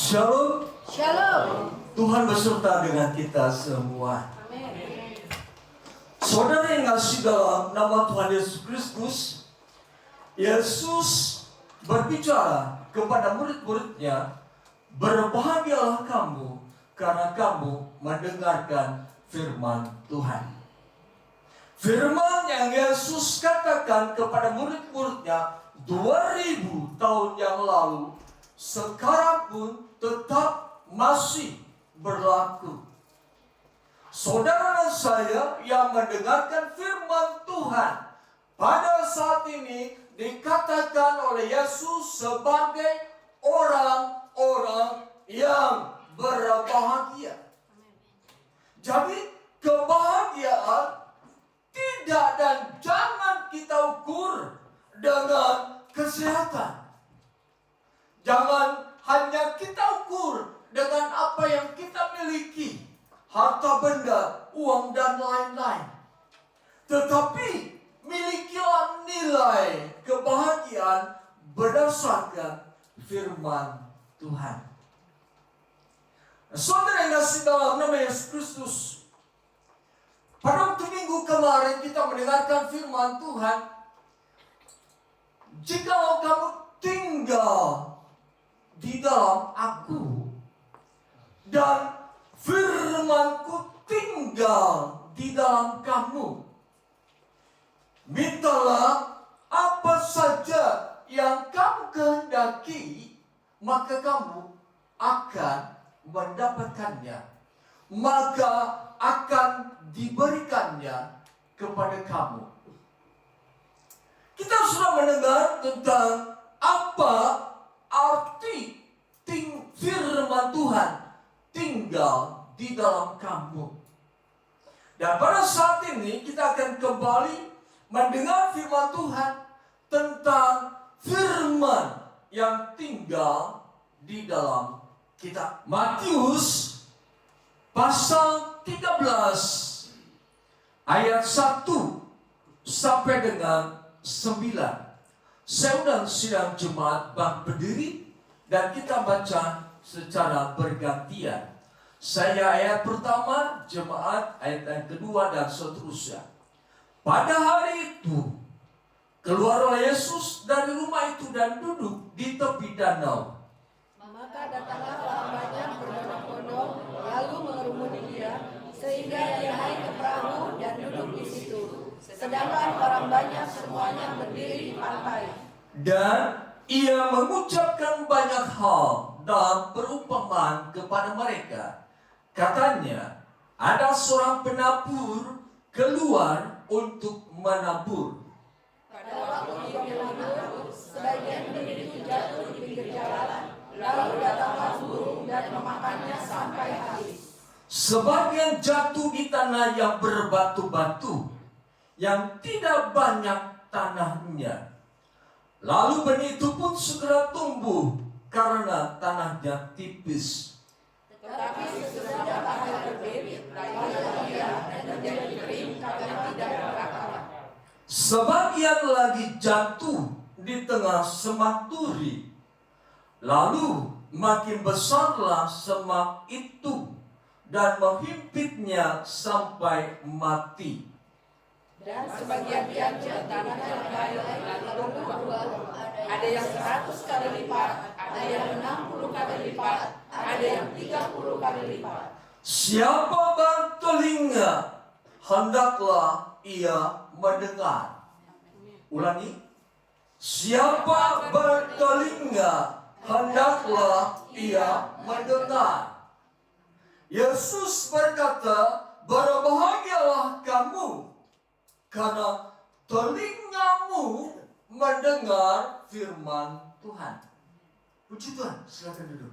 Shalom. Shalom. Tuhan beserta dengan kita semua. Amin. Saudara yang kasih dalam nama Tuhan Yesus Kristus, Yesus berbicara kepada murid-muridnya, berbahagialah kamu karena kamu mendengarkan firman Tuhan. Firman yang Yesus katakan kepada murid-muridnya 2000 tahun yang lalu, sekarang pun tetap masih berlaku. Saudara dan saya yang mendengarkan firman Tuhan pada saat ini dikatakan oleh Yesus sebagai orang-orang yang berbahagia. Jadi kebahagiaan tidak dan jangan kita ukur dengan kesehatan. Jangan hanya kita ukur dengan apa yang kita miliki, harta benda, uang dan lain-lain. Tetapi milikilah nilai kebahagiaan berdasarkan firman Tuhan. Saudara yang kasih dalam nama Yesus Kristus, pada waktu minggu kemarin kita mendengarkan firman Tuhan. Jikalau kamu tinggal di dalam aku dan firmanku tinggal di dalam kamu, mintalah apa saja yang kamu kehendaki, maka kamu akan mendapatkannya, maka akan diberikannya kepada kamu. Kita sudah mendengar tentang apa arti firman Tuhan tinggal di dalam kamu. Dan pada saat ini kita akan kembali mendengar firman Tuhan tentang firman yang tinggal di dalam kita. Matius pasal 13 ayat 1 sampai dengan 9. Saya undang sidang jemaat berdiri dan kita baca secara bergantian. Saya ayat pertama, jemaat ayat yang kedua dan seterusnya. Pada hari itu keluarlah Yesus dari rumah itu dan duduk di tepi danau. Maka datanglah orang banyak berbondong-bondong lalu mengerumuni dia, sehingga dia naik ke perahu dan duduk di situ. Sedangkan orang banyak semuanya berdiri di pantai. Dan ia mengucapkan banyak hal dalam perumpamaan kepada mereka. Katanya, ada seorang penabur keluar untuk menabur. Pada waktu dia menabur, sebagian benih itu jatuh di pinggir jalan, lalu datanglah burung dan memakannya sampai habis. Sebagian jatuh di tanah yang berbatu-batu, yang tidak banyak tanahnya. Lalu benih itu pun segera tumbuh karena tanahnya tipis. Tetapi sesudah matahari terbit, lalu dia menjadi kering karena tidak berakar. Sebagian lagi jatuh di tengah semak duri. Lalu makin besarlah semak itu dan menghimpitnya sampai mati. Dan sebagian diambil tanah yang baik lalu berbuah, ada yang 100 kali lipat, ada yang 60 kali lipat, ada yang 30 kali lipat. Siapa bertelinga, hendaklah ia mendengar. Ulangi. Siapa bertelinga, hendaklah ia mendengar. Yesus berkata, berbahagialah kamu karena telingamu mendengar firman Tuhan. Puji Tuhan, silakan duduk.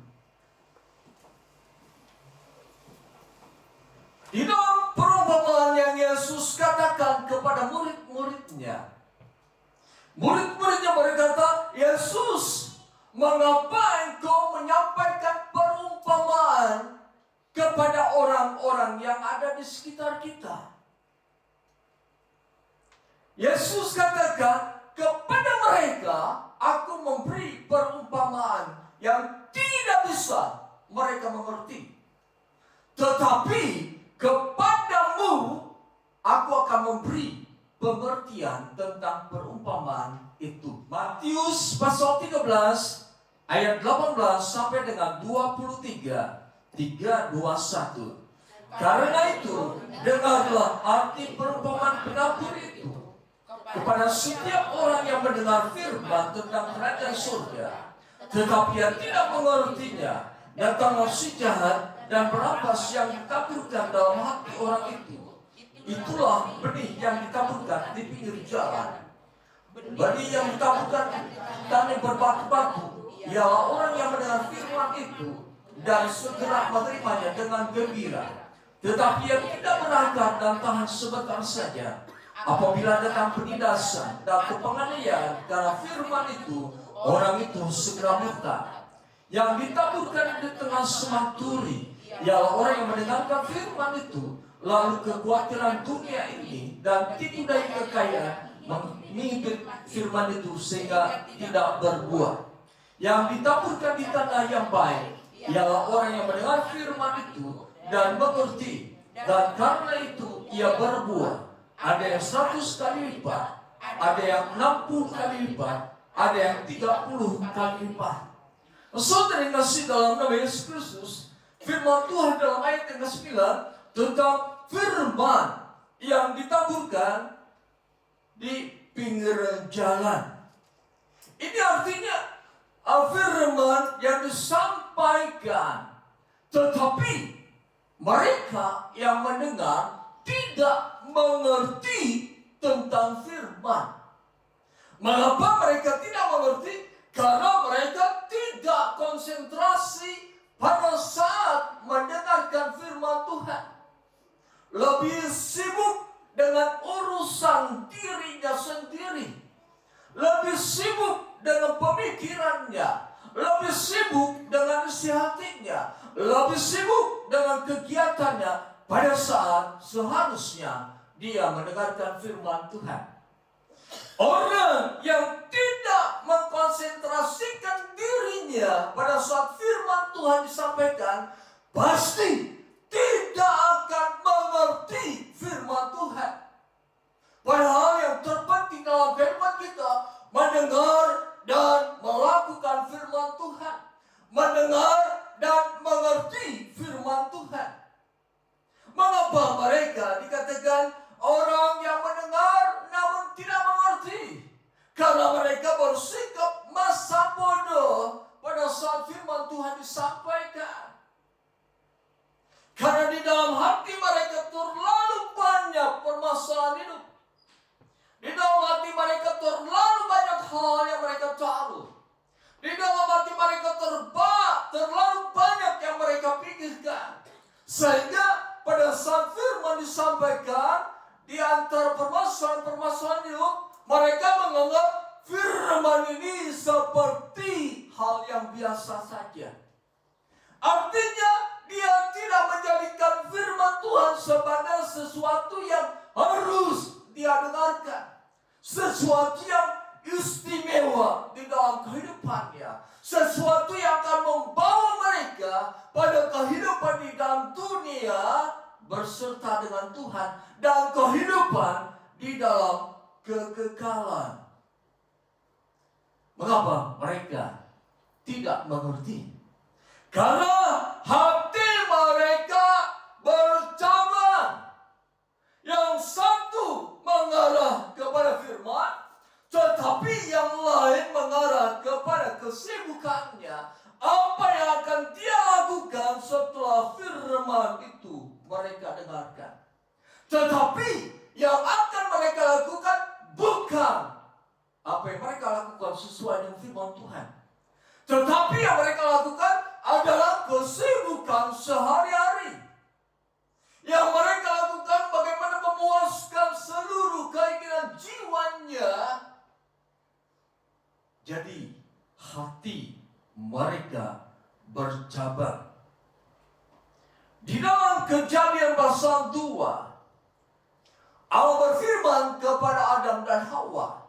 Di dalam perumpamaan yang Yesus katakan kepada murid-muridnya, murid-muridnya berkata, Yesus, mengapa engkau menyampaikan perumpamaan kepada orang-orang yang ada di sekitar kita? Yesus katakan kepada mereka, aku memberi perumpamaan yang tidak bisa bisa mereka mengerti. Tetapi kepadamu aku akan memberi pengertian tentang perumpamaan itu. Matius pasal 13 ayat 18 sampai dengan 23. 3:21. Karena itu dengarlah arti perumpamaan penabur itu kepada setiap orang yang mendengar firman tentang kerajaan surga, tetapi yang tidak mengertinya. Datanglah si jahat dan perampas yang ditaburkan dalam hati orang itu. Itulah benih yang ditaburkan di pinggir jalan. Benih yang ditaburkan tanah berbatu-batu ialah orang yang mendengar firman itu dan segera menerimanya dengan gembira. Tetapi yang tidak berakar dan tahan sebentar saja. Apabila datang penindasan dan penganiayaan karena firman itu, orang itu segera murtad. Yang ditaburkan di tengah semak duri ialah orang yang mendengarkan firman itu, lalu kekhawatiran dunia ini dan tipu daya kekayaan menghimpit firman itu sehingga tidak berbuah. Yang ditaburkan di tanah yang baik ialah orang yang mendengar firman itu dan mengerti, dan karena itu ia berbuah. Ada yang 100 kali lipat, ada yang 60 kali lipat, ada yang 30 kali lipat. Saudara yang kasih dalam nama Yesus Kristus, firman Tuhan dalam ayat yang ke-9 tentang firman yang ditaburkan di pinggir jalan. Ini artinya firman yang disampaikan, tetapi mereka yang mendengar tidak mengerti tentang firman. Mengapa mereka tidak mengerti? Karena mereka tidak konsentrasi pada saat mendengarkan firman Tuhan. Lebih sibuk dengan urusan dirinya sendiri. Lebih sibuk dengan pemikirannya. Lebih sibuk dengan isi hatinya. Lebih sibuk dengan kegiatannya pada saat seharusnya dia mendengarkan firman Tuhan. Orang yang tidak mengkonsentrasikan dirinya pada saat firman Tuhan disampaikan, pasti tidak akan mengerti firman Tuhan. Padahal yang terpenting dalam firman kita, mendengar dan melakukan firman Tuhan. Mendengar dan mengerti firman Tuhan. Mengapa mereka dikatakan orang yang mendengar namun tidak mengerti? Karena mereka bersikap masa bodoh pada saat firman Tuhan disampaikan. Karena di dalam hati mereka terlalu banyak permasalahan hidup. Di dalam hati mereka terlalu banyak hal yang mereka tahu. Di dalam hati mereka terlalu banyak yang mereka pikirkan. Sehingga pada saat firman disampaikan, di antara permasalahan-permasalahan hidup, mereka menganggap firman ini seperti hal yang biasa saja. Artinya, dia tidak menjadikan firman Tuhan sebagai sesuatu yang harus dia dengarkan. Sesuatu yang istimewa di dalam kehidupannya. Sesuatu yang akan membawa mereka pada kehidupan di dalam dunia berserta dengan Tuhan dan kehidupan di dalam kekekalan. Mengapa mereka tidak mengerti? Karena hati mereka bercabang. Yang satu mengarah kepada firman, tetapi yang lain mengarah kepada kesibukannya. Apa yang akan dia lakukan setelah firman itu mereka dengarkan. Tetapi yang akan mereka lakukan bukan apa yang mereka lakukan sesuai dengan firman Tuhan. Tetapi yang mereka lakukan adalah kesibukan sehari-hari. Yang mereka lakukan bagaimana memuaskan seluruh keinginan jiwanya. Jadi hati mereka bercabang. Di dalam Kejadian pasal 2, Allah berfirman kepada Adam dan Hawa,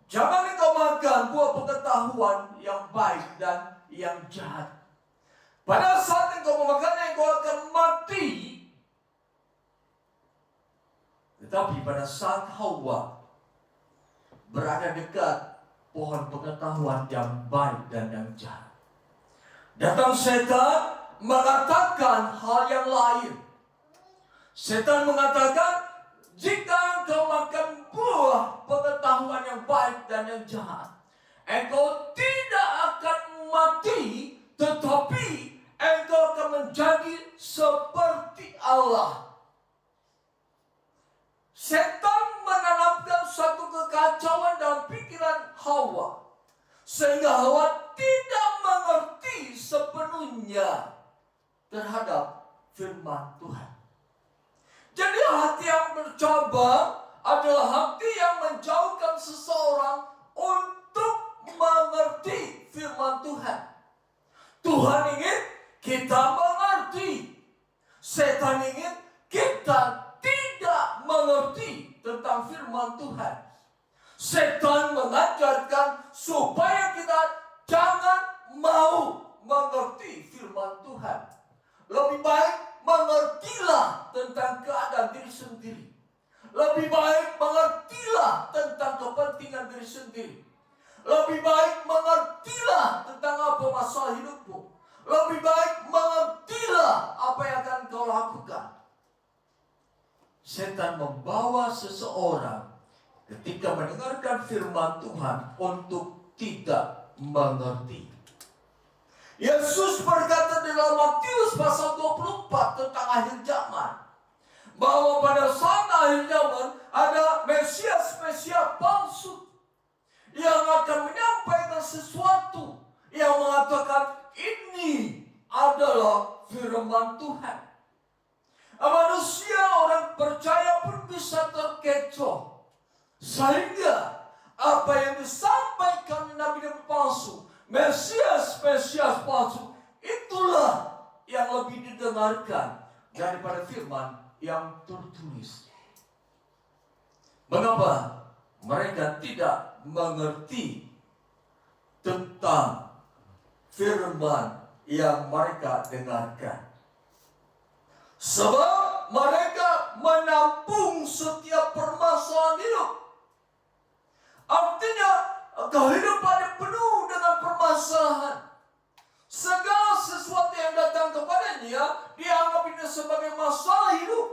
jangan engkau makan buah pengetahuan yang baik dan yang jahat. Pada saat engkau memakannya, engkau akan mati. Tetapi pada saat Hawa berada dekat pohon pengetahuan yang baik dan yang jahat, datang setan mengatakan hal yang lain. Setan mengatakan, jika engkau makan buah pengetahuan yang baik dan yang jahat, engkau tidak akan mati, tetapi engkau akan menjadi seperti Allah. Setan menanamkan suatu kekacauan dalam pikiran Hawa, sehingga Hawa tidak mengerti sepenuhnya terhadap firman Tuhan. Jadi hati yang bercoba adalah hati yang menjauhkan seseorang untuk mengerti firman Tuhan. Tuhan ingin kita mengerti. Setan ingin kita tidak mengerti tentang firman Tuhan. Setan mengajarkan supaya kita jangan mau mengerti firman Tuhan. Lebih baik mengertilah tentang keadaan diri sendiri. Lebih baik mengertilah tentang kepentingan diri sendiri. Lebih baik mengertilah tentang apa masalah hidupmu. Lebih baik mengertilah apa yang akan kau lakukan. Setan membawa seseorang ketika mendengarkan firman Tuhan untuk tidak mengerti. Yesus berkata di dalam Matius pasal 24 tentang akhir zaman, bahwa pada saat akhir zaman ada Mesias-Mesias palsu yang akan menyampaikan sesuatu yang mengatakan ini adalah firman Tuhan. Manusia, orang percaya pun bisa terkecoh, sehingga apa yang disampaikan nabi-nabi palsu, Mesias-Mesias palsu, itulah yang lebih didengarkan daripada firman yang tertulis. Mengapa mereka tidak mengerti tentang firman yang mereka dengarkan? Sebab mereka menampung setiap permasalahan hidup. Artinya kehidupan yang penuh dengan permasalahan. Segala sesuatu yang datang kepadanya dianggap ini sebagai masalah hidup.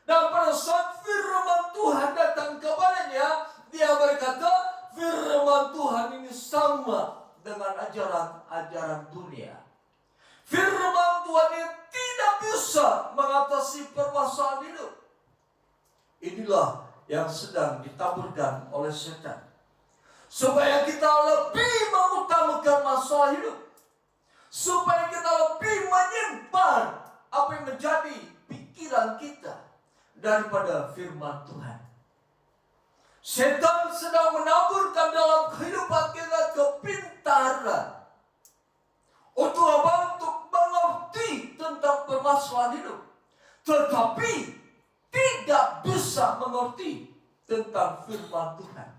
Dan pada saat firman Tuhan datang kepadanya, dia berkata firman Tuhan ini sama dengan ajaran-ajaran dunia. Firman Tuhan ini tidak bisa mengatasi permasalahan hidup. Inilah yang sedang ditaburkan oleh setan, supaya kita lebih mengutamakan masalah hidup, supaya kita lebih menyimpan apa yang menjadi pikiran kita daripada firman Tuhan. Setan sedang menaburkan dalam kehidupan kita kepintaran untuk apa? Untuk mengerti tentang permasalahan hidup, tetapi tidak bisa mengerti tentang firman Tuhan.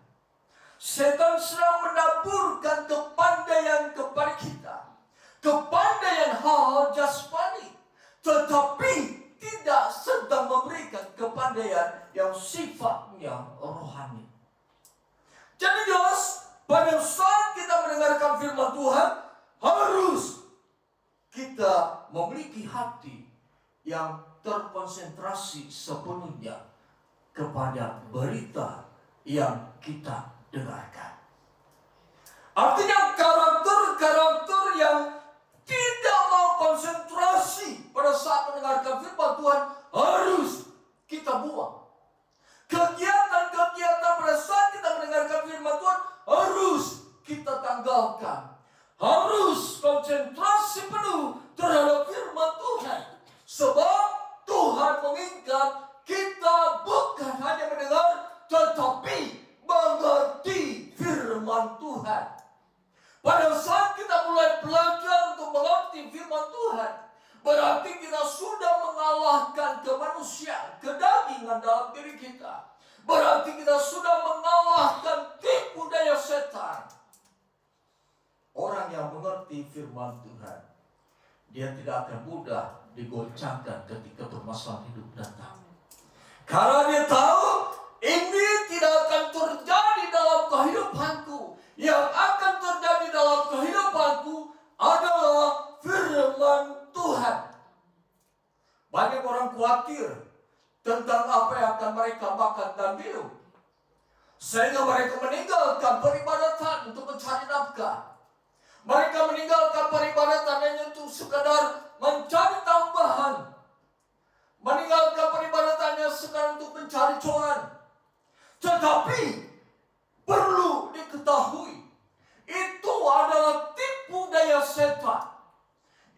Setan sedang menaburkan kepandaian kepada kita, kepandaian hal-hal jasmani, tetapi tidak sedang memberikan kepandaian yang sifatnya rohani. Jadi jelas, pada saat kita mendengarkan firman Tuhan, harus kita memiliki hati yang terkonsentrasi sepenuhnya kepada berita yang kita dengarkan. Artinya karakter-karakter yang tidak mau konsentrasi pada saat mendengarkan firman Tuhan harus kita buang. Kegiatan-kegiatan pada saat kita mendengarkan firman Tuhan harus kita tanggalkan. Harus konsentrasi penuh terhadap firman Tuhan. Sebab Tuhan menginginkan kita bukan hanya mendengar, tetapi mengerti firman Tuhan. Pada saat kita mulai belajar untuk mengerti firman Tuhan, berarti kita sudah mengalahkan kemanusiaan, kedagingan dalam diri kita. Berarti kita sudah mengalahkan tipu daya setan. Orang yang mengerti firman Tuhan, dia tidak akan mudah digoncangkan ketika permasalahan hidup datang. Karena dia tahu ini tidak akan terjadi dalam kehidupanku. Yang akan terjadi dalam kehidupanku adalah firman Tuhan. Banyak orang khawatir tentang apa yang akan mereka makan dan minum, sehingga mereka meninggalkan peribadatan untuk mencari nafkah. Mereka meninggalkan peribadatan hanya untuk sekadar mencari tambahan. Meninggalkan peribadatannya sekadar untuk mencari cuan. Tetapi perlu diketahui, itu adalah tipu daya setan.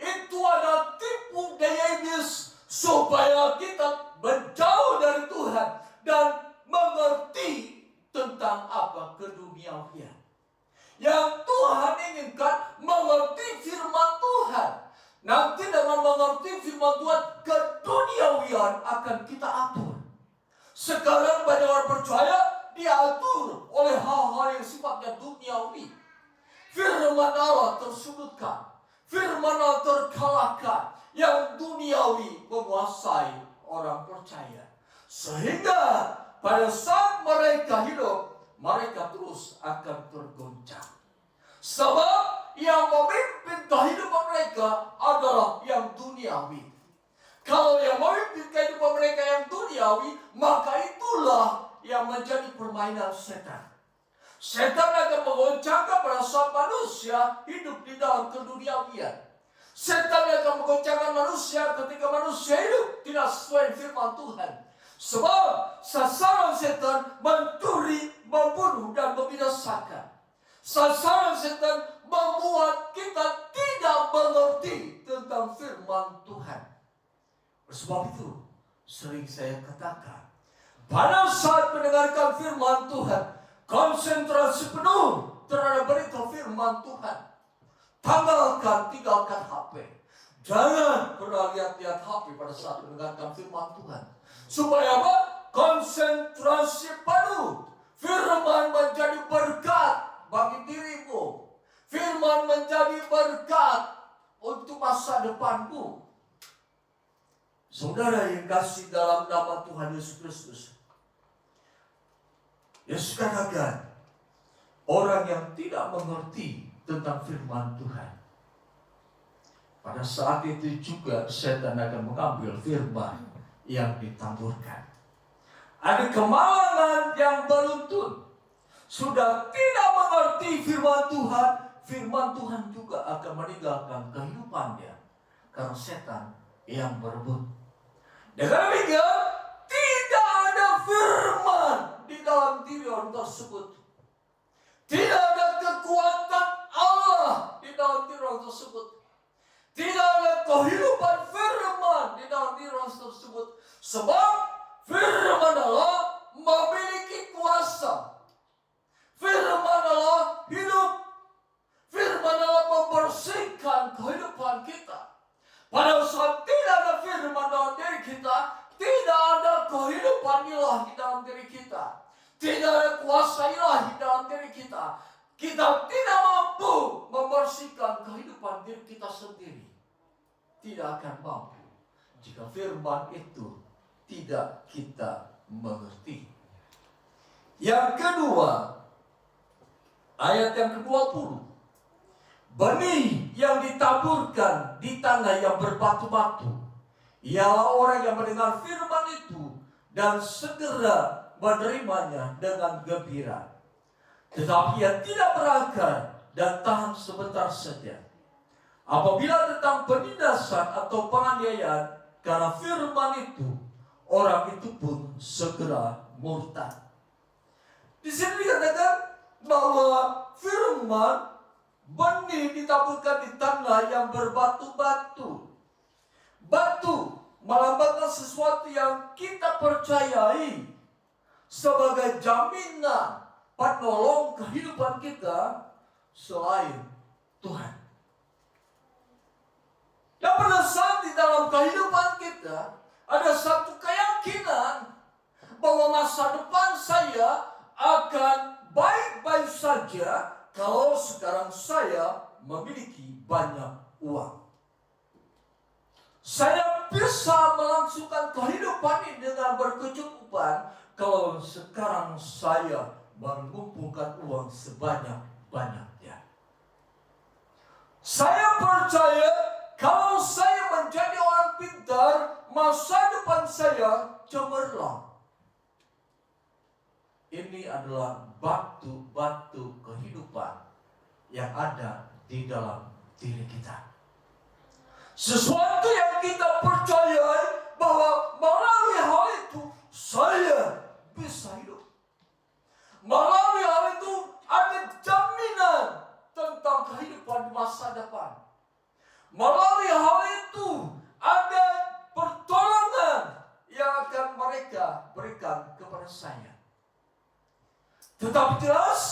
Itu adalah tipu daya iblis supaya kita menjauh dari Tuhan dan mengerti tentang apa keduniawian. Yang Tuhan inginkan mengerti firman Tuhan. Nanti dengan mengerti firman Tuhan, keduniawian akan kita atur. Sekarang banyak orang percaya diatur oleh hal-hal yang sifatnya duniawi. Firman Allah tersudutkan, firman Allah terkalahkan. Yang duniawi menguasai orang percaya. Sehingga pada saat mereka hidup, mereka terus akan tergoncang. Sebab yang memimpin kehidupan mereka adalah yang duniawi. Kalau yang memimpin kehidupan mereka yang duniawi, maka itulah yang menjadi permainan setan. Setan akan menggoncangkan pada saat manusia hidup di dalam keduniawian. Setan akan menggoncangkan manusia ketika manusia hidup tidak sesuai firman Tuhan. Sebab sasaran setan mencuri, membunuh, dan membinasakan. Sasaran setan membuat kita tidak mengerti tentang firman Tuhan. Sebab itu sering saya katakan, pada saat mendengarkan firman Tuhan, konsentrasi penuh terhadap berita firman Tuhan. Tinggalkan HP. Jangan pernah lihat-lihat HP pada saat mendengarkan firman Tuhan. Supaya apa? Konsentrasi penuh. Firman menjadi berkat bagi dirimu. Firman menjadi berkat untuk masa depanmu. Saudara yang kasih dalam nama Tuhan Yesus Kristus, Yesus katakan, orang yang tidak mengerti tentang firman Tuhan, pada saat itu juga setan akan mengambil firman yang ditaburkan. Ada kemalangan yang beruntun. Sudah tidak mengerti firman Tuhan juga akan meninggalkan kehidupannya. Karena setan yang berebut. Dengan demikian, tidak ada firman di dalam diri orang tersebut. Tidak ada kekuatan Allah di dalam diri orang tersebut. Tidak ada kehidupan firman di dalam diri orang tersebut. Sebab firman Allah memiliki kuasa. Firman Allah hidup. Firman Allah membersihkan kehidupan kita. Pada saat tidak ada firman dalam diri kita, tidak ada kehidupan ilahi dalam diri kita. Tidak ada kuasa ilahi dalam diri kita. Kita tidak mampu membersihkan kehidupan diri kita sendiri. Tidak akan mampu jika firman itu tidak kita mengerti. Yang kedua, ayat yang ke-20. Benih yang ditaburkan di tanah yang berbatu-batu ialah orang yang mendengar firman itu dan segera menerimanya dengan gembira. Tetapi ia tidak berakar dan tahan sebentar saja. Apabila tentang penindasan atau penganiayaan karena firman itu, orang itu pun segera murtad. Di sini dikatakan bahwa firman benih ditaburkan di tanah yang berbatu-batu. Batu melambangkan sesuatu yang kita percayai sebagai jaminan penolong kehidupan kita selain Tuhan. Dan pada saat di dalam kehidupan kita ada satu keyakinan bahwa masa depan saya akan baik-baik saja kalau sekarang saya memiliki banyak uang. Saya bisa melangsungkan kehidupan ini dengan berkecukupan kalau sekarang saya mengumpulkan uang sebanyak-banyaknya. Saya percaya kalau saya menjadi orang pintar, masa depan saya cemerlang. Ini adalah batu-batu kehidupan yang ada di dalam diri kita. Sesuatu yang kita percayai bahwa melalui hal itu saya bisa hidup. Melalui hal itu ada jaminan tentang kehidupan di masa depan. Melalui hal itu ada pertolongan yang akan mereka berikan kepada saya. Tetapi jelas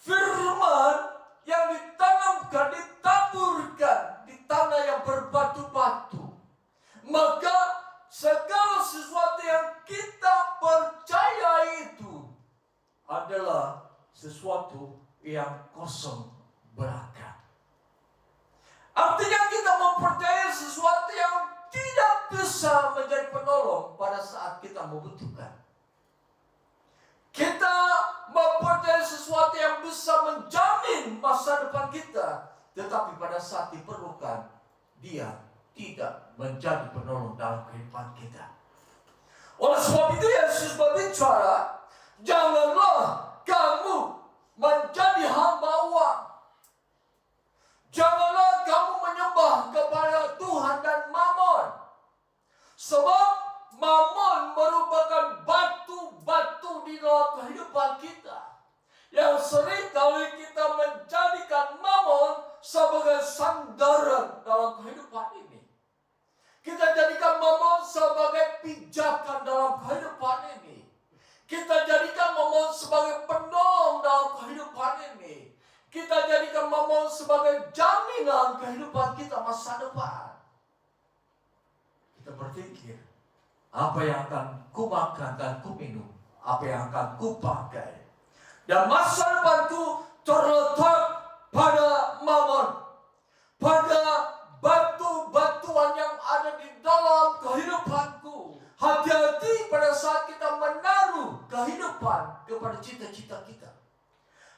firman yang ditanamkan, ditaburkan di tanah yang berbatu-batu, maka segala sesuatu yang kita percaya itu adalah sesuatu yang kosong belaka. Artinya kita mempercayai sesuatu yang tidak bisa menjadi penolong pada saat kita membutuhkan. Kita mempercayai sesuatu yang bisa menjamin masa depan kita, tetapi pada saat diperlukan, dia tidak menjadi penolong dalam kehidupan kita. Oleh sebab itu Yesus berbicara, janganlah kamu menjadi hamba uang. Janganlah kamu menyembah kepada Tuhan dan Mammon. Sebab Mammon merupakan batu-batu di dalam kehidupan kita, yang seringkali kita menjadikan Mammon sebagai sandaran dalam kehidupan ini. Kita jadikan Mammon sebagai pijakan dalam kehidupan ini. Kita jadikan Mammon sebagai penolong dalam kehidupan ini. Kita jadikan Mammon sebagai jaminan kehidupan kita masa depan. Kita berpikir, apa yang akan ku makan dan ku minum, apa yang akan ku pakai, dan masa depanku terletak pada Mammon, pada batu-batuan yang ada di dalam kehidupanku. Hati-hati pada saat kita menaruh kehidupan kepada cita-cita kita.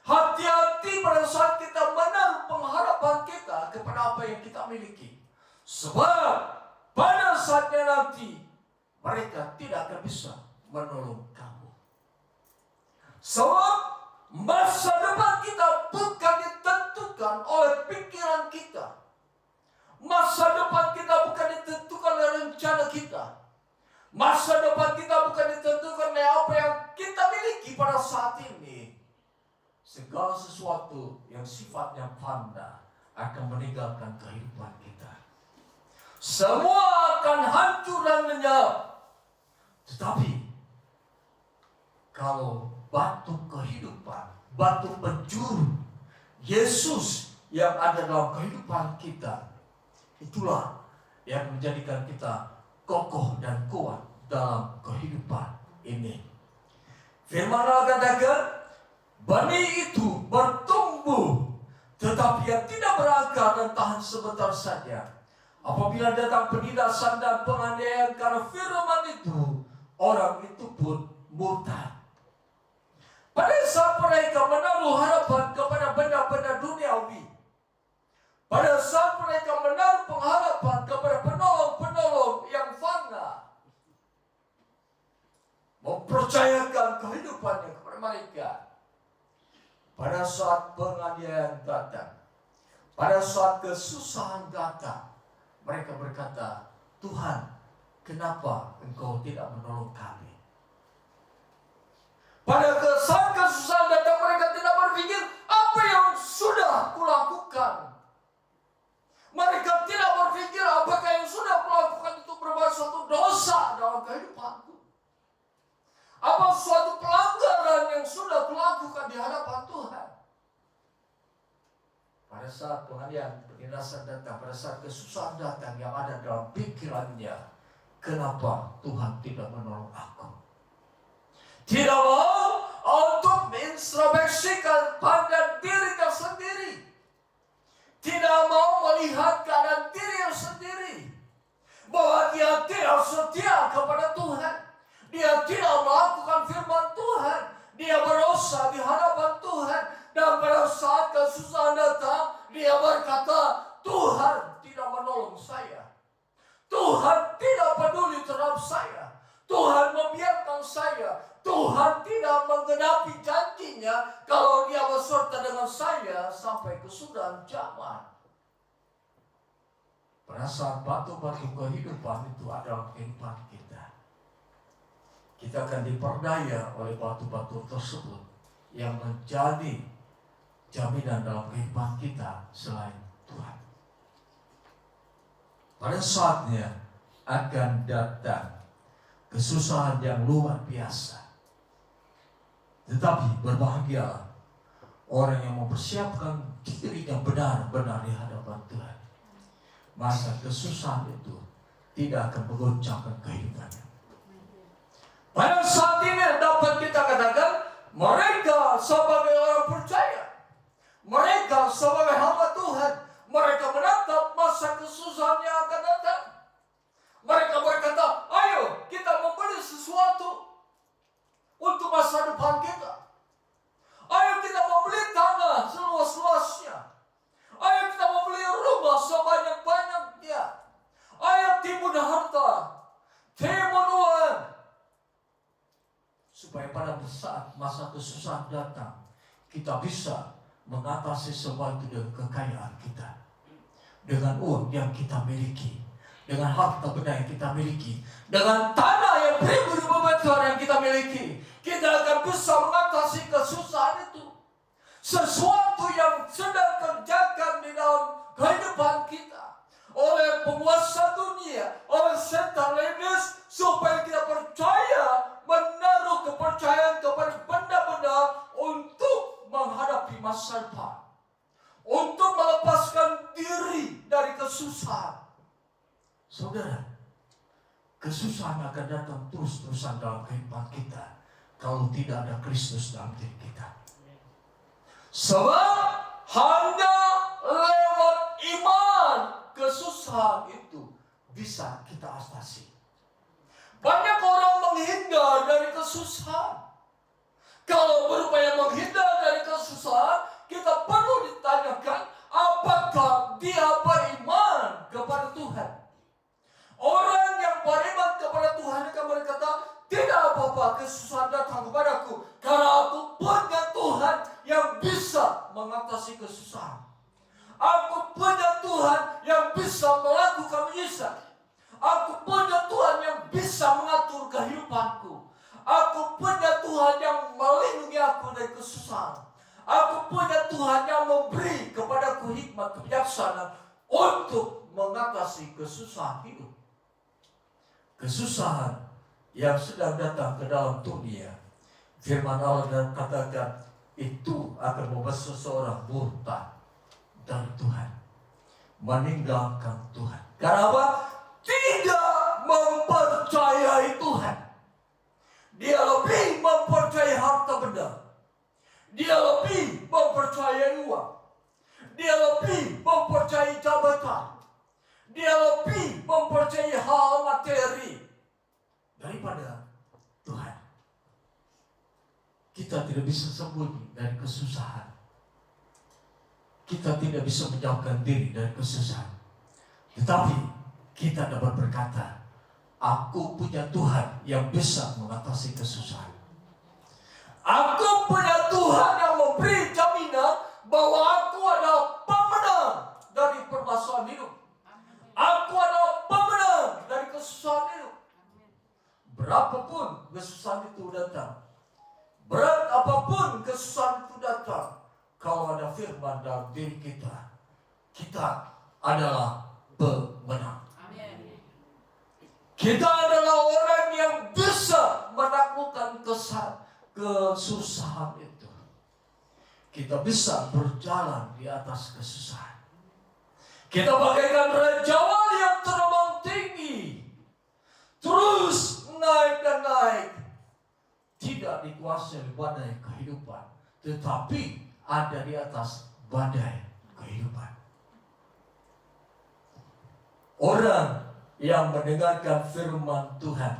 Hati-hati pada saat kita menaruh pengharapan kita kepada apa yang kita miliki. Sebab pada saatnya nanti mereka tidak akan bisa menolong kamu. Sebab masa depan kita bukan ditentukan oleh pikiran kita. Masa depan kita bukan ditentukan oleh rencana kita. Masa depan kita bukan ditentukan oleh apa yang kita miliki pada saat ini. Segala sesuatu yang sifatnya fana akan meninggalkan kehidupan kita. Semua akan hancur dan lenyap. Tetapi kalau batu kehidupan, batu penjuru Yesus yang ada dalam kehidupan kita, itulah yang menjadikan kita kokoh dan kuat dalam kehidupan ini. Firman Allah katakan, benih itu bertumbuh, tetapi yang tidak berakar dan tahan sebentar saja. Apabila datang penindasan dan penganiayaan karena firman itu, orang itu pun murtad. Pada saat mereka menaruh harapan kepada benda-benda duniawi, pada saat mereka menaruh pengharapan kepada penolong-penolong yang fana, mempercayakan kehidupannya kepada mereka, pada saat penganiayaan datang, pada saat kesusahan datang, mereka berkata, Tuhan, kenapa Engkau tidak menolong kami? Pada saat kesusahan datang, mereka tidak berpikir, apa yang sudah kulakukan? Mereka tidak berpikir, apakah yang sudah kulakukan itu berbuat suatu dosa dalam kehidupanku? Apa suatu pelanggaran yang sudah kulakukan di hadapan Tuhan? Pada saat penganiayaan, penindasan datang, pada saat kesusahan datang yang ada dalam pikirannya, kenapa Tuhan tidak menolong aku? Tidak mau untuk mengintrospeksikan pada dirinya sendiri. Tidak mau melihat keadaan dirinya sendiri. tidak setia kepada Tuhan. Dia tidak melakukan firman Tuhan. Dia berdosa di hadapan Tuhan. Dan pada saat kesusahan datang, dia berkata, Tuhan tidak menolong saya. Tuhan tidak peduli terhadap saya. Tuhan membiarkan saya. Tuhan tidak menggenapi janjinya kalau dia beserta dengan saya sampai kesudahan zaman. Pada saat batu-batu kehidupan itu adalah kehidupan kita. Kita akan diperdaya oleh batu-batu tersebut yang menjadi jaminan dalam kehidupan kita selain Tuhan. Pada saatnya akan datang kesusahan yang luar biasa. Tetapi berbahagialah orang yang mempersiapkan diri yang benar-benar di hadapan Tuhan. Masa kesusahan itu tidak akan menggoncangkan kehidupannya. Pada saat ini dapat kita katakan mereka sebagai orang percaya, mereka sebagai hamba Tuhan, mereka menatap masa kesusahan yang akan datang. Mereka berkata, ayo kita membeli sesuatu untuk masa depan kita. Ayo kita membeli tanah seluas-luasnya. Ayo kita membeli rumah sebanyak-banyaknya. Ayo timbun harta, timbun uang. Supaya pada saat masa kesusahan datang, kita bisa mengatasi semua itu dengan kekayaan kita. Dengan uang yang kita miliki. Dengan harta benda yang kita miliki. Dengan tanah yang beribu-ribu yang kita miliki. Kita akan bisa mengatasi kesusahan itu. Sesuatu yang sedang kerjakan di dalam kehidupan kita oleh penguasa dunia, oleh setan iblis, supaya kita percaya, menaruh kepercayaan kepada benda-benda untuk menghadapi masa depan, untuk melepaskan diri dari kesusahan. Saudara, kesusahan akan datang terus-terusan dalam kehidupan kita kalau tidak ada Kristus dalam diri kita. Sebab hanya lewat iman kesusahan itu bisa kita atasi. Banyak orang menghindar dari kesusahan. Kalau berupaya menghindar dari kesusahan, kita perlu ditanyakan apakah dia beriman kepada Tuhan. Orang yang beriman kepada Tuhan akan berkata, tidak apa-apa kesusahan datang kepadaku, karena aku punya Tuhan yang bisa mengatasi kesusahan. Aku punya Tuhan yang bisa melakukan mujizat. Aku punya Tuhan yang bisa mengatur kehidupanku. Aku punya Tuhan yang melindungi aku dari kesusahan. Aku punya Tuhan yang memberi kepadaku hikmat kebijaksanaan untuk mengatasi kesusahan hidup. Kesusahan yang sedang datang ke dalam dunia, firman Allah dan katakan itu akan membuat seseorang murtad dari Tuhan, meninggalkan Tuhan. Karena apa? Tidak mempercayai Tuhan. Dia lebih mempercayai harta benda. Dia lebih mempercayai uang. Dia lebih mempercayai jabatan. Dia lebih mempercayai hal materi daripada Tuhan. Kita tidak bisa sembunyi dari kesusahan. Kita tidak bisa menjauhkan diri dari kesusahan. Tetapi kita dapat berkata, aku punya Tuhan yang bisa mengatasi kesusahan. Aku punya Tuhan yang memberi jaminan bahwa aku adalah pemenang dari permasalahan hidup. Aku adalah pemenang dari kesusahan hidup. Berapapun kesusahan itu datang, berat apapun kesusahan itu datang, kalau ada firman dalam diri kita, kita adalah pemenang. Kita adalah orang yang bisa menaklukkan kesusahan itu. Kita bisa berjalan di atas kesusahan. Kita bagaikan rajawan yang terbang tinggi, terus naik dan naik. Tidak dikuasai badai kehidupan, tetapi ada di atas badai kehidupan. Orang yang mendengarkan firman Tuhan,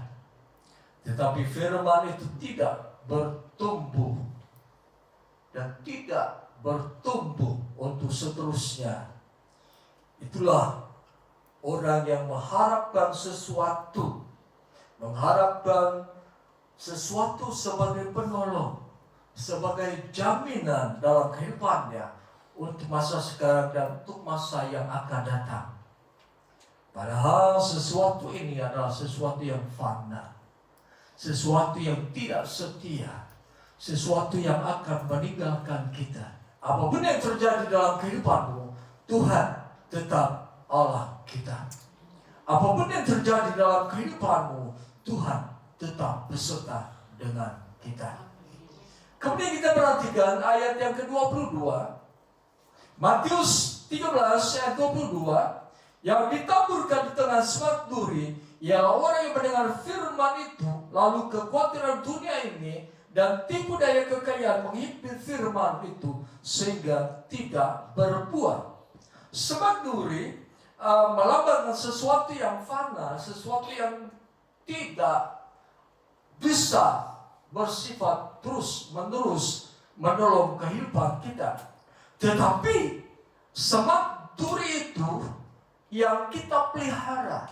tetapi firman itu tidak bertumbuh dan tidak bertumbuh untuk seterusnya, itulah orang yang mengharapkan sesuatu sebagai penolong, sebagai jaminan dalam kehidupannya untuk masa sekarang dan untuk masa yang akan datang. Padahal sesuatu ini adalah sesuatu yang fana, sesuatu yang tidak setia, sesuatu yang akan meninggalkan kita. Apapun yang terjadi dalam kehidupanmu, Tuhan tetap Allah kita. Apapun yang terjadi dalam kehidupanmu, Tuhan tetap beserta dengan kita. Kemudian kita perhatikan ayat yang ke-22. Matius 13 ayat 22. Yang ditaburkan di tengah semak duri ialah orang yang mendengar firman itu, lalu kekhawatiran dunia ini dan tipu daya kekayaan menghimpit firman itu sehingga tidak berbuah. Semak duri melambangkan sesuatu yang fana, sesuatu yang tidak bisa bersifat terus menerus menolong kehidupan kita. Tetapi semak duri itu yang kita pelihara,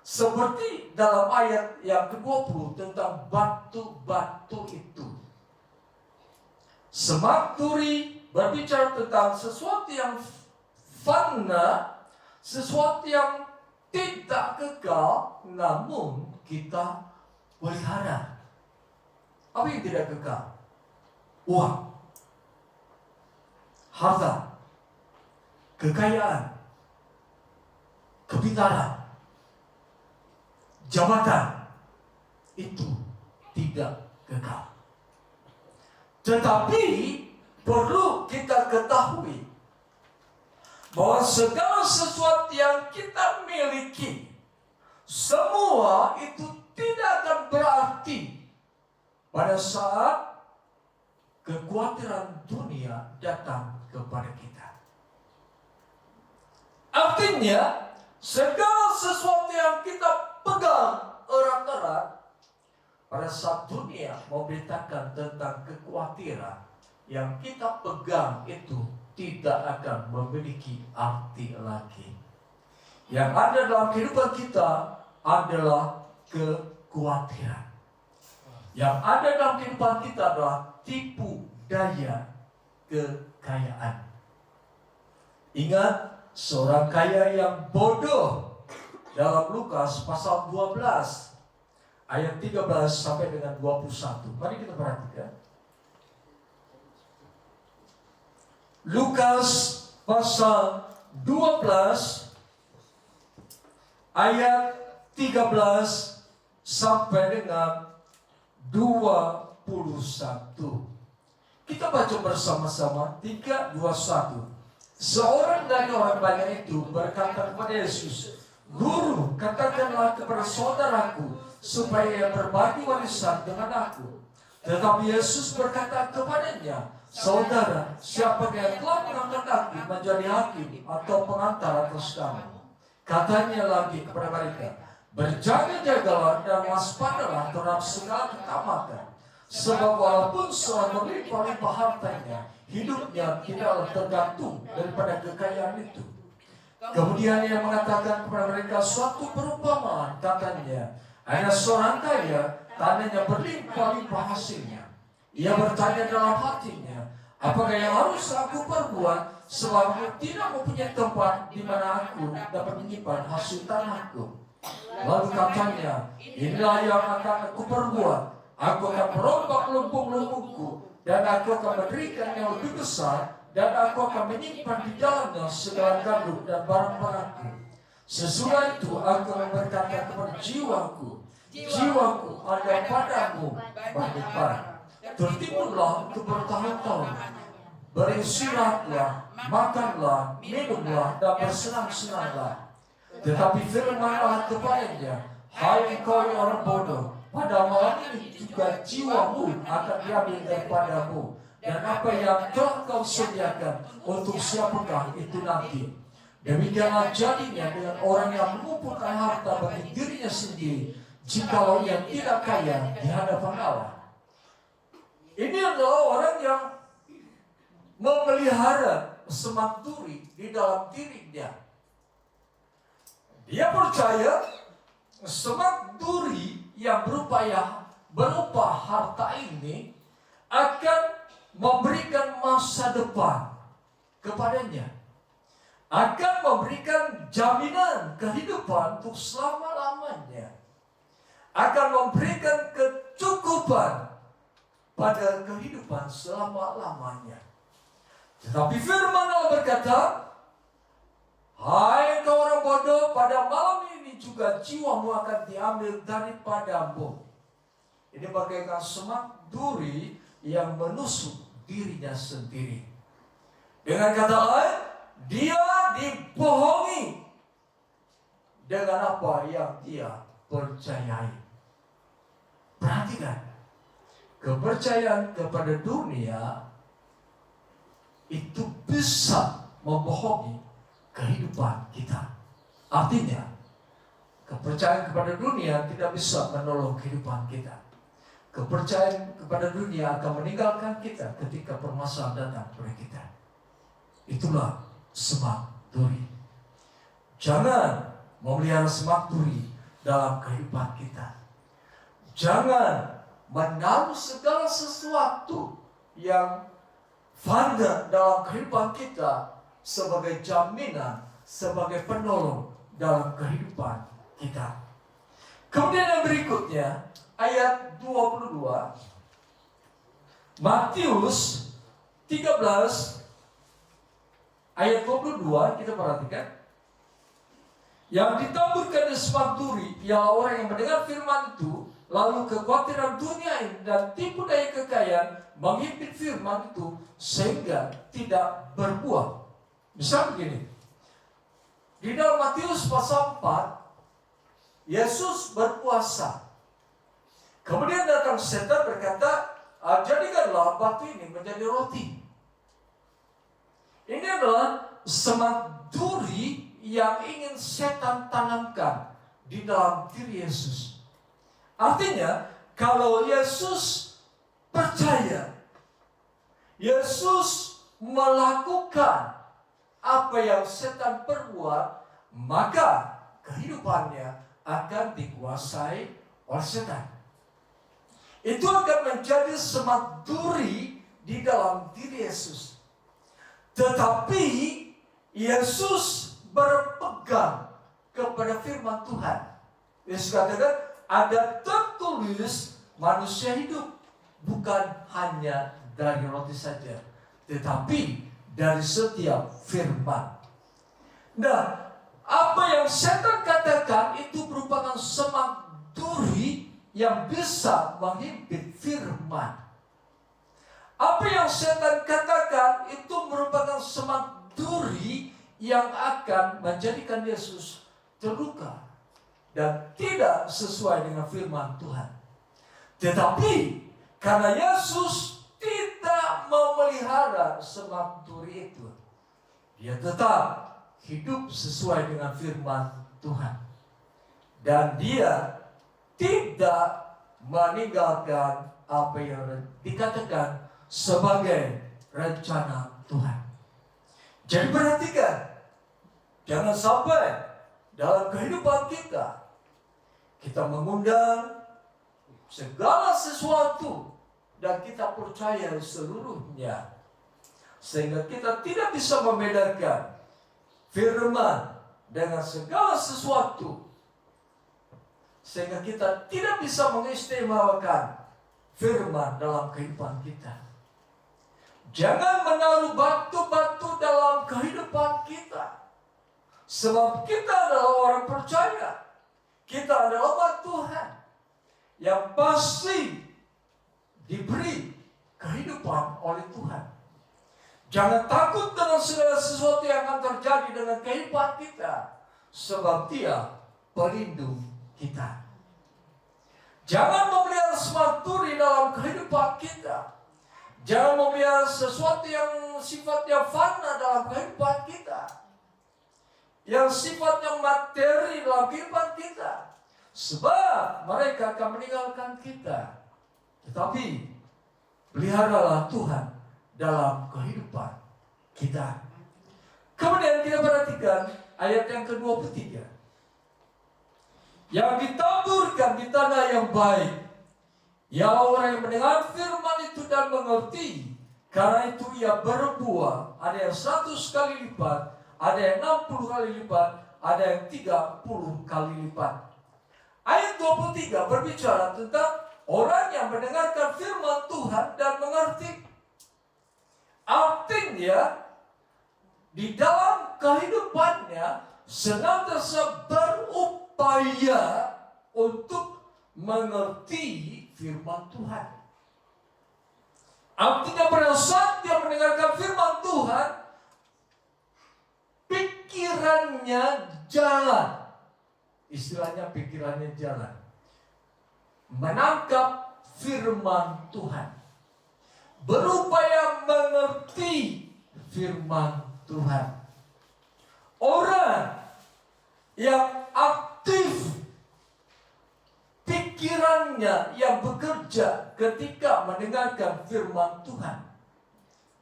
seperti dalam ayat yang ke-20 tentang batu-batu itu. Semak duri berbicara tentang sesuatu yang fana, sesuatu yang tidak kekal, namun kita pelihara. Apa yang tidak kekal? Uang, harta, kekayaan, kepintaran, jabatan, itu tidak kekal. Tetapi perlu kita ketahui bahwa segala sesuatu yang kita miliki, semua itu tidak akan berarti pada saat kekhawatiran dunia datang kepada kita. Artinya, segala sesuatu yang kita pegang erat-erat, pada saat dunia memberitakan tentang kekhawatiran, yang kita pegang itu tidak akan memiliki arti lagi. Yang ada dalam kehidupan kita adalah kekhawatiran. Yang ada dalam kehidupan kita adalah tipu daya kekayaan. Ingat seorang kaya yang bodoh dalam Lukas pasal 12 ayat 13 sampai dengan 21. Mari kita perhatikan. Lukas pasal 12 ayat 13 sampai dengan 21. Kita baca bersama-sama. 3, 2, 1. Seorang dari orang banyak itu berkata kepada Yesus, "Guru, katakanlah kepada saudaraku supaya ia berbagi warisan dengan aku." Tetapi Yesus berkata kepadanya, "Saudara, siapa yang telah mengangkat aku menjadi hakim atau pengantar atas kamu?" Katanya lagi kepada mereka, "Berjaga-jagalah dan waspadalah terhadap segala ketamakan. Sebab walaupun seorang berlimpah-limpah hartanya, hidupnya tidaklah tergantung daripada kekayaan itu." Kemudian ia mengatakan kepada mereka suatu perumpamaan. Katanya, ada seorang kaya, tanahnya berlimpah-limpah hasilnya. Ia bertanya dalam hatinya, "Apakah yang harus aku perbuat sebab aku tidak mempunyai tempat di mana aku dapat menyimpan hasil tanahku?" Lalu katanya, "Inilah yang akan aku perbuat. Aku akan merombak lumbung-lumbungku dan aku akan mendirikan yang lebih besar, dan aku akan menyimpan di dalamnya segala gandum dan barang-barangku. Sesudah itu aku akan berkata kepada jiwaku, jiwaku ada padamu banyak barang. Tertimbunlah untuk bertahun-tahun. Beristirahatlah, makanlah, minumlah, dan bersenang-senanglah." Tetapi firman-Allah kepadanya, "Hai engkau yang orang bodoh, pada malam ini juga jiwamu akan diambil daripadamu, dan apa yang telah kau sediakan untuk siapakah itu nanti? Demikianlah jadinya dengan orang yang mengumpulkan harta bagi dirinya sendiri, jikalau ia tidak kaya di hadapan Allah. Ini adalah orang yang memelihara semak duri di dalam dirinya. Dia percaya semak duri yang berupa harta ini akan memberikan masa depan kepadanya, akan memberikan jaminan kehidupan untuk selama-lamanya, akan memberikan kecukupan pada kehidupan selama-lamanya. Tetapi firman Allah berkata, hai engkau orang bodoh, pada malam ini juga jiwamu akan diambil daripadamu. Ini bagaikan semak duri yang menusuk dirinya sendiri. Dengan kata lain, dia dibohongi dengan apa yang dia percayai. Perhatikan, kepercayaan kepada dunia itu bisa membohongi kehidupan kita. Artinya, kepercayaan kepada dunia tidak bisa menolong kehidupan kita. Kepercayaan kepada dunia akan meninggalkan kita ketika permasalahan datang kepada kita. Itulah semak duri. Jangan memelihara semak duri dalam kehidupan kita. Jangan menaruh segala sesuatu yang fana dalam kehidupan kita sebagai jaminan, sebagai penolong dalam kehidupan kita. Kemudian yang berikutnya, ayat 22, Matius 13 ayat 22, kita perhatikan. Yang ditaburkan di semak duri ialah orang yang mendengar firman itu, lalu kekhawatiran dunia ini dan tipu daya kekayaan menghimpit firman itu sehingga tidak berbuah. Misal begini, di dalam Matius pasal 4, Yesus berpuasa. Kemudian datang setan berkata, jadikanlah batu ini menjadi roti. Ini adalah semak duri yang ingin setan tanamkan di dalam diri Yesus. Artinya, kalau Yesus percaya, Yesus melakukan apa yang setan perbuat, maka kehidupannya akan dikuasai oleh setan. Itu akan menjadi semak duri di dalam diri Yesus. Tetapi Yesus berpegang kepada firman Tuhan. Yesus katakan, ada tertulis manusia hidup bukan hanya dari roti saja, tetapi dari setiap firman. Nah, apa yang setan katakan itu merupakan semak duri yang bisa menghimpit firman. Apa yang setan katakan itu merupakan semak duri yang akan menjadikan Yesus terluka dan tidak sesuai dengan firman Tuhan. Tetapi karena Yesus tidak memelihara semak duri itu, dia tetap hidup sesuai dengan firman Tuhan. Dan dia tidak meninggalkan apa yang dikatakan sebagai rencana Tuhan. Jadi perhatikan, jangan sampai dalam kehidupan kita mengundang segala sesuatu dan kita percaya seluruhnya, sehingga kita tidak bisa membedakan firman dengan segala sesuatu, sehingga kita tidak bisa mengistimewakan firman dalam kehidupan kita. Jangan menaruh batu-batu dalam kehidupan kita, sebab kita adalah orang percaya. Kita adalah umat Tuhan yang pasti diberi kehidupan oleh Tuhan. Jangan takut dengan segala sesuatu yang akan terjadi dengan kehidupan kita, sebab Dia pelindung kita. Jangan memelihara semak duri dalam kehidupan kita. Jangan memelihara sesuatu yang sifatnya fana dalam kehidupan kita. yang sifatnya materi dalam kehidupan kita. Sebab mereka akan meninggalkan kita. Tetapi peliharalah Tuhan dalam kehidupan kita. Kemudian kita perhatikan ayat yang ke-23. Yang ditaburkan di tanah yang baik, ialah orang yang mendengar firman itu dan mengerti. Karena itu ia berbuah. Ada yang 100 kali lipat, ada yang 60 kali lipat, ada yang 30 kali lipat. Ayat 23 berbicara tentang orang yang mendengarkan firman Tuhan dan mengerti. Artinya, di dalam kehidupannya senantiasa berupaya untuk mengerti firman Tuhan. Artinya pada saat dia mendengarkan firman Tuhan, pikirannya jalan. Istilahnya pikirannya jalan. Menangkap firman Tuhan. Berupaya mengerti firman Tuhan. Orang yang aktif pikirannya yang bekerja ketika mendengarkan firman Tuhan,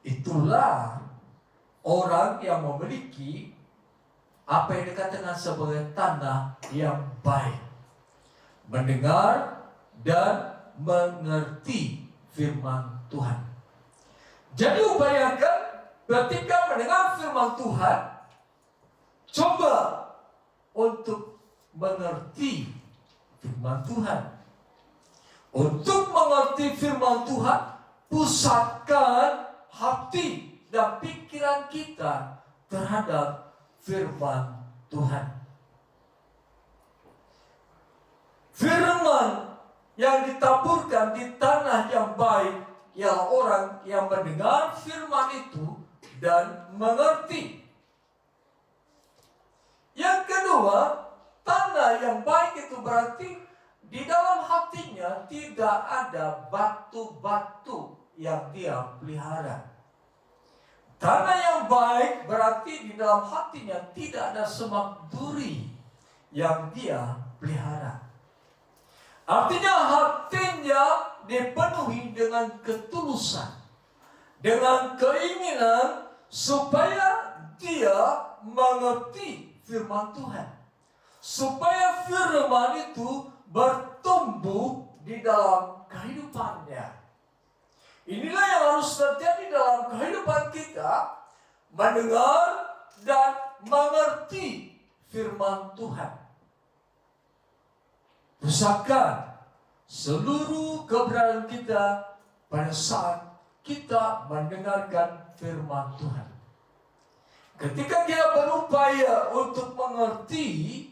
itulah orang yang memiliki apa yang dikatakan sebagai tanah yang baik. Mendengar dan mengerti firman Tuhan. Jadi upayakan ketika mendengar firman Tuhan, coba untuk mengerti firman Tuhan. Untuk mengerti firman Tuhan, pusatkan hati dan pikiran kita terhadap firman Tuhan. Firman yang ditaburkan di tanah yang baik ialah orang yang mendengar firman itu dan mengerti. Yang kedua, tanah yang baik itu berarti di dalam hatinya tidak ada batu-batu yang dia pelihara. Tanah yang baik berarti di dalam hatinya tidak ada semak duri yang dia pelihara. Artinya hatinya dipenuhi dengan ketulusan, dengan keinginan supaya dia mengerti firman Tuhan, supaya firman itu bertumbuh di dalam kehidupannya. Inilah yang harus terjadi dalam kehidupan kita, mendengar dan mengerti firman Tuhan. Pusatkan seluruh keberadaan kita pada saat kita mendengarkan firman Tuhan. Ketika kita berupaya untuk mengerti,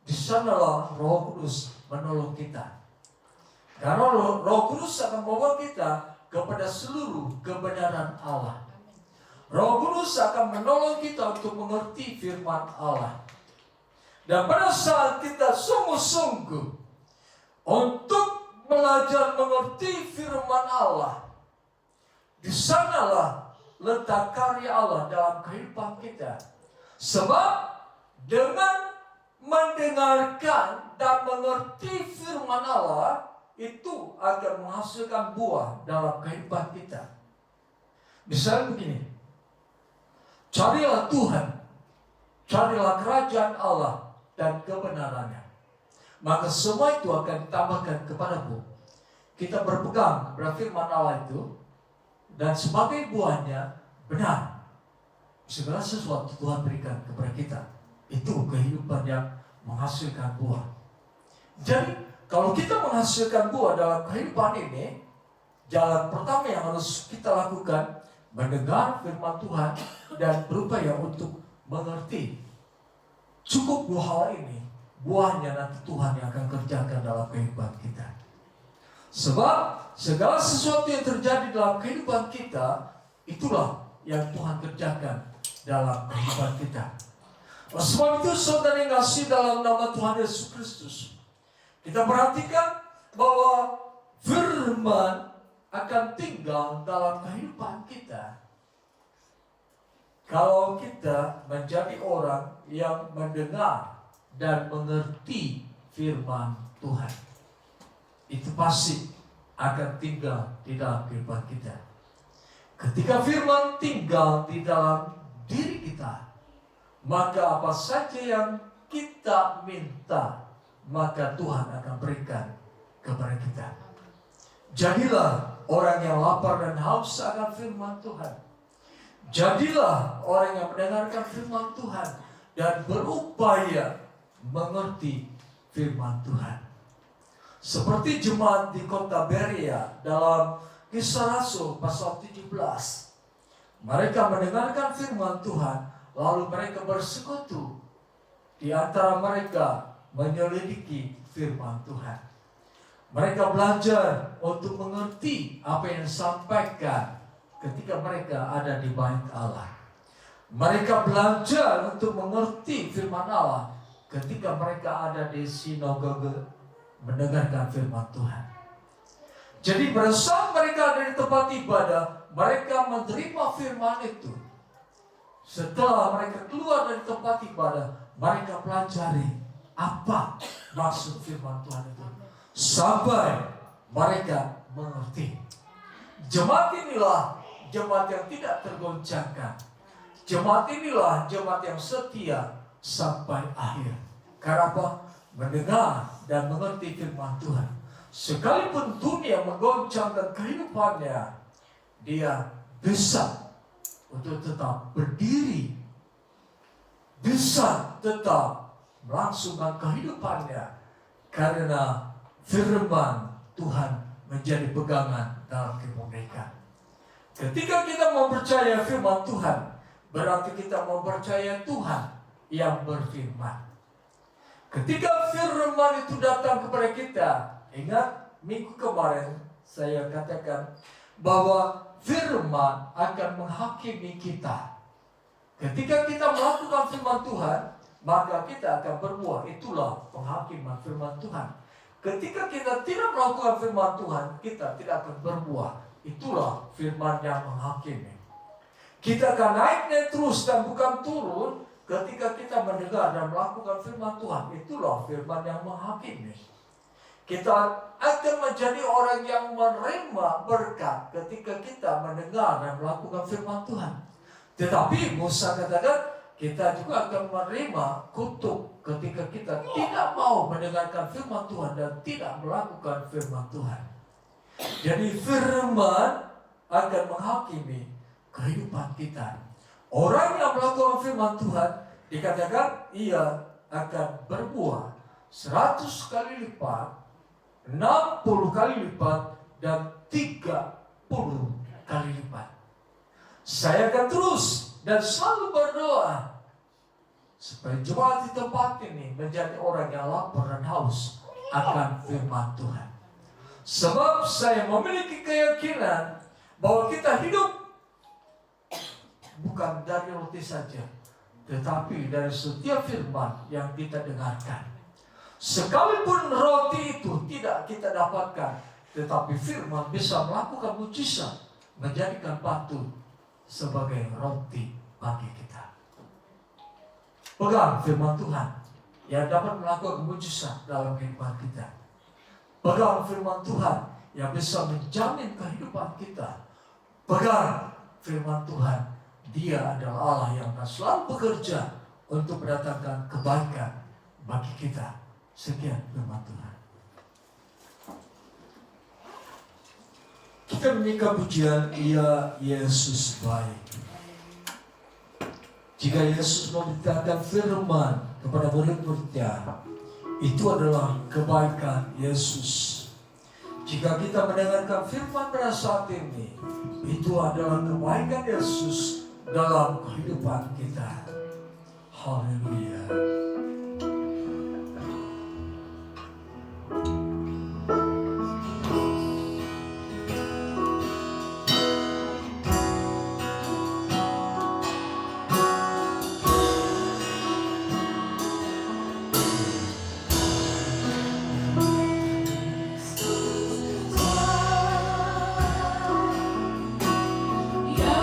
di sanalah Roh Kudus menolong kita. Karena Roh Kudus akan membawa kita kepada seluruh kebenaran Allah. Roh Kudus akan menolong kita untuk mengerti firman Allah. Dan pada saat kita sungguh-sungguh untuk belajar mengerti firman Allah, di sanalah letak karya Allah dalam kehidupan kita. Sebab dengan mendengarkan dan mengerti firman Allah, itu akan menghasilkan buah dalam kehidupan kita. Misalnya begini, carilah Tuhan, carilah kerajaan Allah dan kebenarannya, maka semua itu akan ditambahkan kepadamu. Kita berpegang kepada firman Allah itu, dan sebagai buahnya benar. Segala sesuatu Tuhan berikan kepada kita, itu kehidupan yang menghasilkan buah. Jadi kalau kita menghasilkan buah dalam kehidupan ini, jalan pertama yang harus kita lakukan, mendengar firman Tuhan dan berupaya untuk mengerti. Cukup dua hal ini, buahnya nanti Tuhan yang akan kerjakan dalam kehidupan kita. Sebab segala sesuatu yang terjadi dalam kehidupan kita, itulah yang Tuhan kerjakan dalam kehidupan kita. Sebab itu saudara yang kasih dalam nama Tuhan Yesus Kristus, kita perhatikan bahwa firman akan tinggal dalam kehidupan kita. kalau kita menjadi orang yang mendengar dan mengerti firman Tuhan, itu pasti akan tinggal di dalam kehidupan kita. Ketika firman tinggal di dalam diri kita, maka apa saja yang kita minta, maka Tuhan akan berikan kepada kita. Jadilah orang yang lapar dan haus akan firman Tuhan. Jadilah orang yang mendengarkan firman Tuhan dan berupaya mengerti firman Tuhan. Seperti jemaat di kota Berea dalam Kisah Rasul pasal 17. Mereka mendengarkan firman Tuhan, lalu mereka bersekutu. Di antara mereka menyelidiki firman Tuhan. Mereka belajar untuk mengerti apa yang disampaikan ketika mereka ada di bait Allah. Mereka belajar untuk mengerti firman Allah ketika mereka ada di sinagoge mendengarkan firman Tuhan. Jadi pada saat mereka ada di tempat ibadah, mereka menerima firman itu. Setelah mereka keluar dari tempat ibadah, mereka pelajari apa maksud firman Tuhan itu, sampai mereka mengerti. Jemaat inilah jemaat yang tidak tergoncangkan. Jemaat inilah jemaat yang setia sampai akhir. Karena apa? Mendengar dan mengerti firman Tuhan. Sekalipun dunia menggoncangkan kehidupannya, dia bisa untuk tetap berdiri, bisa tetap melangsungkan kehidupannya, karena firman Tuhan menjadi pegangan dalam kehidupan mereka. Ketika kita mempercayai firman Tuhan, berarti kita mempercayai Tuhan yang berfirman. Ketika firman itu datang kepada kita, ingat minggu kemarin saya katakan bahwa firman akan menghakimi kita. Ketika kita melakukan firman Tuhan, maka kita akan berbuah. Itulah penghakiman firman Tuhan. Ketika kita tidak melakukan firman Tuhan, kita tidak akan berbuah. Itulah firman yang menghakimi. Kita akan naik terus dan bukan turun ketika kita mendengar dan melakukan firman Tuhan. Itulah firman yang menghakimi. Kita akan menjadi orang yang menerima berkat ketika kita mendengar dan melakukan firman Tuhan. Tetapi Musa katakan, kita juga akan menerima kutuk ketika kita tidak mau mendengarkan firman Tuhan dan tidak melakukan firman Tuhan. Jadi firman akan menghakimi kehidupan kita. Orang yang melakukan firman Tuhan dikatakan ia akan berbuah 100 kali lipat, 60 kali lipat, dan 30 kali lipat. Saya akan terus dan selalu berdoa supaya jemaat di tempat ini menjadi orang yang lapar dan haus akan firman Tuhan. Sebab saya memiliki keyakinan bahwa kita hidup bukan dari roti saja, tetapi dari setiap firman yang kita dengarkan. Sekalipun roti itu tidak kita dapatkan, tetapi firman bisa melakukan mujizat, menjadikan batu sebagai roti bagi kita. Pegang firman Tuhan yang dapat melakukan mujizat dalam kehidupan kita. Pegang firman Tuhan yang bisa menjamin kehidupan kita. Pegang firman Tuhan, Dia adalah Allah yang akan selalu bekerja untuk mendatangkan kebaikan bagi kita. Sekian firman Tuhan. Kita menyanyikan pujian Ia Yesus baik. Jika Yesus memberitakan firman kepada murid-muridnya, itu adalah kebaikan Yesus. Jika kita mendengarkan firman pada saat ini, itu adalah kebaikan Yesus dalam kehidupan kita. Haleluya. Ya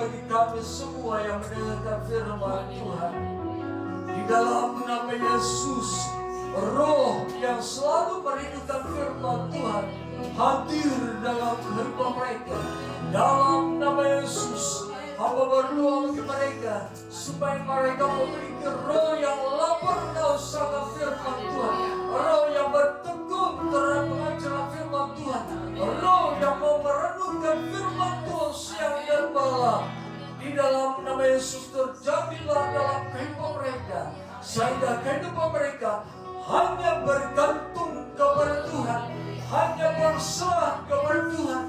bagi kami semua yang mendengarkan firman Tuhan. Di dalam nama Yesus, Roh yang selalu merindukan firman Tuhan hadir dalam kehidupan mereka. Dalam nama Yesus, hamba berdoa bagi mereka supaya mereka memiliki roh yang lapar haus akan firman Tuhan, roh yang bertekun terhadap pengajaran firman Tuhan, roh yang mau merenungkan firman Tuhan siang dan malam. Di dalam nama Yesus terjadilah dalam kehidupan mereka, sehingga kehidupan mereka hanya bergantung kepada Tuhan, hanya berserah kepada Tuhan,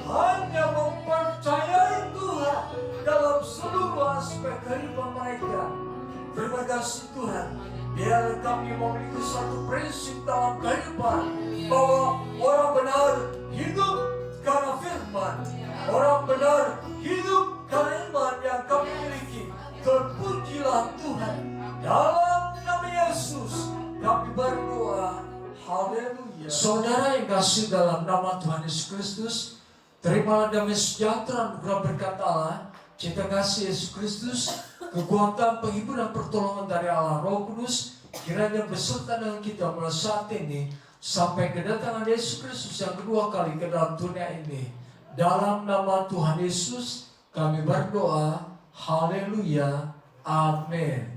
hanya mempercayai Tuhan dalam seluruh aspek kehidupan mereka. Terima kasih Tuhan. Biar kami memiliki satu prinsip dalam kehidupan, bahwa orang benar hidup karena firman, orang benar hidup karena iman yang kami miliki. Terpujilah Tuhan. Dalam nama Yesus kami berdoa. Haleluya. Saudara yang kasih dalam nama Tuhan Yesus Kristus, terimalah damai sejahtera anugerah berkat Allah, cinta kasih Yesus Kristus, kekuatan penghibur dan pertolongan dari Allah Roh Kudus, kiranya beserta dengan kita mulai saat ini sampai kedatangan Yesus Kristus yang kedua kali ke dalam dunia ini. Dalam nama Tuhan Yesus kami berdoa. Haleluya. Amin.